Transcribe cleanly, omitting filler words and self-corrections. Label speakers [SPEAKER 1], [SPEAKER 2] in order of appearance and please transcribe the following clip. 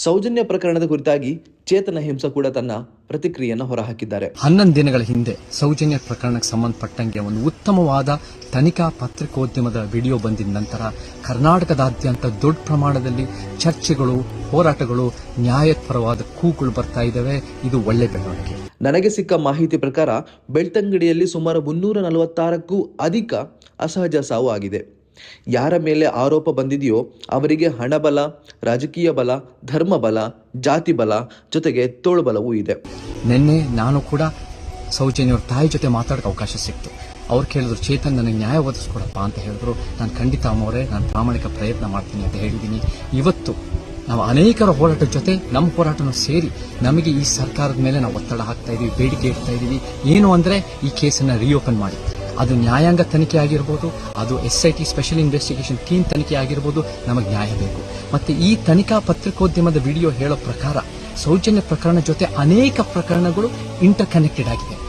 [SPEAKER 1] ಸೌಜನ್ಯ ಪ್ರಕರಣದ ಕುರಿತಾಗಿ ಚೇತನ ಹಿಂಸ ಕೂಡ ತನ್ನ ಪ್ರತಿಕ್ರಿಯೆಯನ್ನು ಹೊರಹಾಕಿದ್ದಾರೆ.
[SPEAKER 2] 11 ದಿನಗಳ ಹಿಂದೆ ಸೌಜನ್ಯ ಪ್ರಕರಣಕ್ಕೆ ಸಂಬಂಧಪಟ್ಟಂಗೆ ಒಂದು ಉತ್ತಮವಾದ ತನಿಖಾ ಪತ್ರಿಕೋದ್ಯಮದ ವಿಡಿಯೋ ಬಂದಿದ ನಂತರ ಕರ್ನಾಟಕದಾದ್ಯಂತ ದೊಡ್ಡ ಪ್ರಮಾಣದಲ್ಲಿ ಚರ್ಚೆಗಳು, ಹೋರಾಟಗಳು, ನ್ಯಾಯಪರವಾದ ಕೂಗುಗಳು ಬರ್ತಾ ಇದ್ದಾವೆ. ಇದು ಒಳ್ಳೆ ಬೆಳವಣಿಗೆ.
[SPEAKER 1] ನನಗೆ ಸಿಕ್ಕ ಮಾಹಿತಿ ಪ್ರಕಾರ ಬೆಳ್ತಂಗಡಿಯಲ್ಲಿ ಸುಮಾರು 346ಕ್ಕೂ ಅಧಿಕ ಅಸಹಜ ಸಾವು ಆಗಿದೆ. ಯಾರ ಮೇಲೆ ಆರೋಪ ಬಂದಿದೆಯೋ ಅವರಿಗೆ ಹಣಬಲ, ರಾಜಕೀಯ ಬಲ, ಧರ್ಮ ಬಲ, ಜಾತಿ ಬಲ ಜೊತೆಗೆ ತೋಳ್ಬಲವೂ ಇದೆ.
[SPEAKER 2] ನಿನ್ನೆ ನಾನು ಕೂಡ ಸೌಜನ್ಯವ್ರ ತಾಯಿ ಜೊತೆ ಮಾತಾಡೋಕೆ ಅವಕಾಶ ಸಿಕ್ತು. ಅವ್ರು ಕೇಳಿದ್ರು, ಚೇತನ್ ನನಗೆ ನ್ಯಾಯ ಒದಗಿಸ್ಕೊಡಪ್ಪ ಅಂತ ಹೇಳಿದ್ರು. ನಾನು ಖಂಡಿತ ಅಮ್ಮವರೇ, ನಾನು ಪ್ರಾಮಾಣಿಕ ಪ್ರಯತ್ನ ಮಾಡ್ತೀನಿ ಅಂತ ಹೇಳಿದ್ದೀನಿ. ಇವತ್ತು ನಾವು ಅನೇಕರ ಹೋರಾಟದ ಜೊತೆ ನಮ್ಮ ಹೋರಾಟನೂ ಸೇರಿ ನಮಗೆ ಈ ಸರ್ಕಾರದ ಮೇಲೆ ನಾವು ಒತ್ತಡ ಹಾಕ್ತಾ ಇದೀವಿ, ಬೇಡಿಕೆ ಇಡ್ತಾ ಇದೀವಿ. ಏನು ಅಂದ್ರೆ ಈ ಕೇಸನ್ನ ರಿಓಪನ್ ಮಾಡಿ. ಅದು ನ್ಯಾಯಾಂಗ ತನಿಖೆ ಆಗಿರ್ಬೋದು, ಅದು SIT ಸ್ಪೆಷಲ್ ಇನ್ವೆಸ್ಟಿಗೇಷನ್ ಟೀಮ್ ತನಿಖೆ ಆಗಿರ್ಬೋದು, ನಮಗೆ ನ್ಯಾಯ ಬೇಕು. ಮತ್ತೆ ಈ ತನಿಖಾ ಪತ್ರಿಕೋದ್ಯಮದ ವಿಡಿಯೋ ಹೇಳೋ ಪ್ರಕಾರ ಸೌಜನ್ಯ ಪ್ರಕರಣ ಜೊತೆ ಅನೇಕ ಪ್ರಕರಣಗಳು ಇಂಟರ್ ಕನೆಕ್ಟೆಡ್ ಆಗಿದೆ.